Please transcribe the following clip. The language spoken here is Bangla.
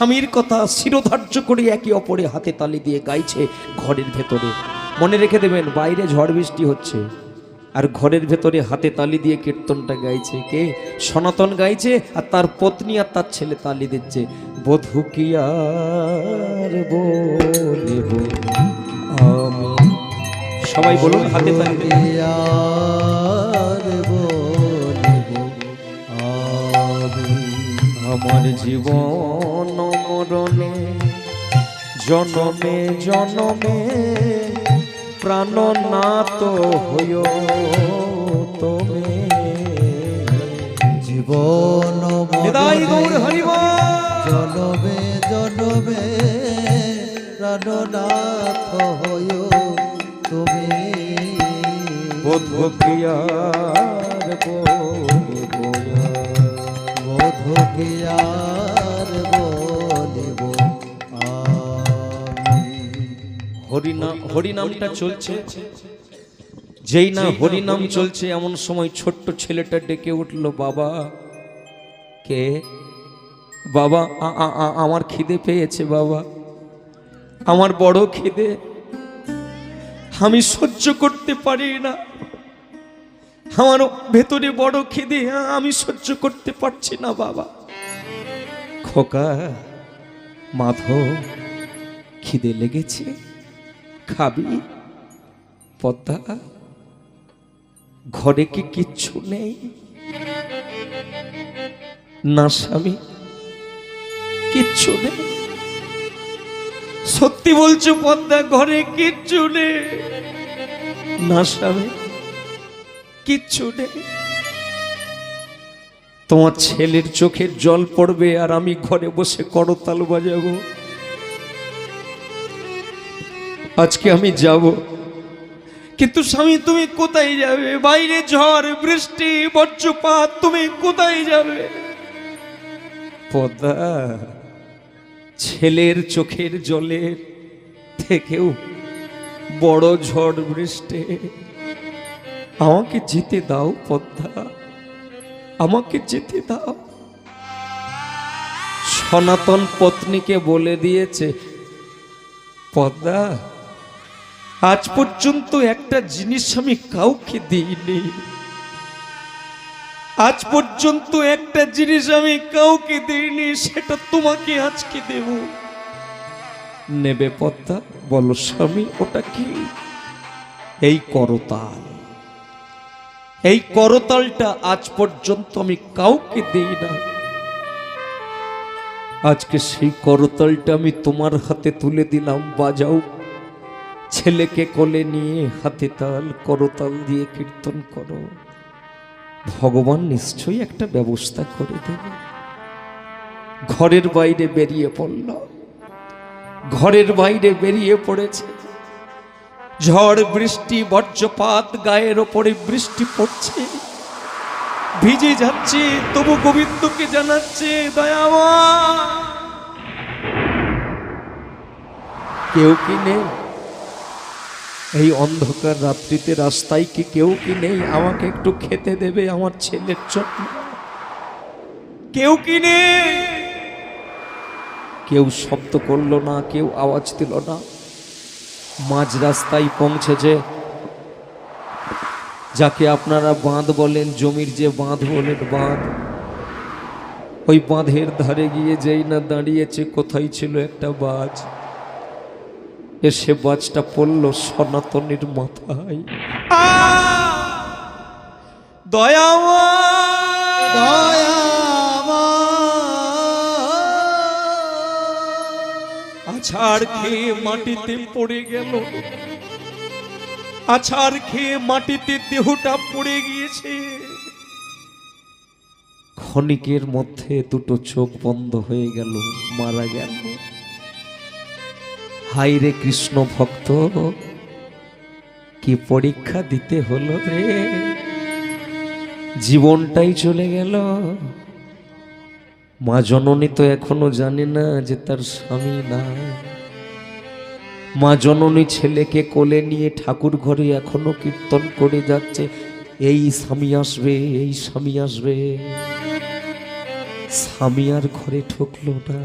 স্বামীর কথা শিরোধার্য করে একে অপরে হাতে তালি দিয়ে গাইছে ঘরের ভেতরে। মনে রেখে দেবেন, বাইরে ঝড় বৃষ্টি হচ্ছে আর ঘরের ভেতরে হাতে তালি দিয়ে কীর্তনটা গাইছে কে? সনাতন গাইছে আর তার পত্নী আর তার ছেলে তালি দিচ্ছে। বধূ কি আর বলিব আমি, সবাই বলুন হাতে তালি দিয়ে। আমার জীবন মরণে জনমে জনমে প্রাণনাথ হইও তুমি, জীবন জনমে জনমে প্রাণনাথ হইও তুমি। বধূ কি আর বলিব, বধূ কি আর বলিব হরিনামটা চলছে, যেই না হরিনাম চলছে এমন সময় ছোট্ট ছেলেটা ডেকে উঠল, বাবা। কে? বাবা আমার খিদে পেয়েছে বাবা, আমার বড় খিদে, আমি সহ্য করতে পারি না, আমার ভেতরে বড় খিদে, আমি সহ্য করতে পারছি না বাবা। খোকা, মাধব, খিদে লেগেছে, খাবি? পদ্মা, ঘরে কি কিচ্ছু নেই? না স্বামী, কিচ্ছু নেই। সত্যি বলছো পদ্মা, ঘরে কিচ্ছু নেই? না স্বামী, কিচ্ছু নেই। তোমার ছেলের চোখের জল পড়বে আর আমি ঘরে বসে করতাল বাজাবো। আজকে আমি যাব, কিন্তু স্বামী তুমি কোথায় যাবে? বাইরে ঝড় বৃষ্টি বজ্রপাত, তুমি কোথায় যাবে? পদ্মা, ছেলের চোখের জলের থেকেও বড় ঝড় বৃষ্টি, আমাকে যেতে দাও পদ্মা, আমাকে যেতে দাও। সনাতন পত্নীকে বলে দিয়েছে, পদ্মা, আজ পর্যন্ত একটা জিনিস আমি কাউকে দিইনি, আজ পর্যন্ত একটা জিনিস আমি কাউকে দিইনি, সেটা তোমাকে আজকে দেব। নেবে পদ্মা? বলো স্বামী, ওটা কি? এই করতাল, এই করতালটা আজ পর্যন্ত আমি কাউকে দিই না, আজকে সেই করতালটা আমি তোমার হাতে তুলে দিলাম, বাজাও। ছেলেকে কোলে নিয়ে হাতে তাল করতাল দিয়ে কীর্তন করো, ভগবান নিশ্চয়ই একটা ব্যবস্থা করে দেবে। ঘরের বাইরে বেরিয়ে পড়ল, ঘরের বাইরে বেরিয়ে পড়েছে। ঝড় বৃষ্টি বজ্রপাত, গায়ের ওপরে বৃষ্টি পড়ছে, ভিজে যাচ্ছে, তবু গোবিন্দকে জানাচ্ছে, দয়াময়। কেউ কি নেই এই অন্ধকার রাত্রিতে? রাস্তায় কি কেউ কি নেই? আমাকে একটু খেতে দেবে, আমার ছেলের জন্য। কেউ কি নেই? কেউ শব্দ করলো না, কেউ আওয়াজ দিল না। মাঝ রাস্তায় পৌঁছেছে, যাকে আপনারা বাঁধ বলেন, জমির যে বাঁধ বলেন, বাঁধ, ওই বাঁধের ধারে গিয়ে যেই না দাঁড়িয়েছে, কোথায় ছিল একটা বাজ, এসে বাজটা পড়ল সনাতনের মাথায়। আছাড় খেয়ে মাটিতে পড়ে গেল, আছাড় খেয়ে মাটিতে দেহটা পড়ে গিয়েছে। ক্ষণিকের মধ্যে দুটো চোখ বন্ধ হয়ে গেল, মারা গেল। হায় রে কৃষ্ণ ভক্ত, কি পরীক্ষা দিতে হলো রে, জীবনটাই চলে গেল। মা জননী তো এখনো জানে না যে তার স্বামী নাই। মা জননী ছেলেকে কোলে নিয়ে ঠাকুর ঘরে এখনো কীর্তন করে যাচ্ছে, এই স্বামী আসবে, এই স্বামী আসবে। স্বামী আর ঘরে ঢুকলো না।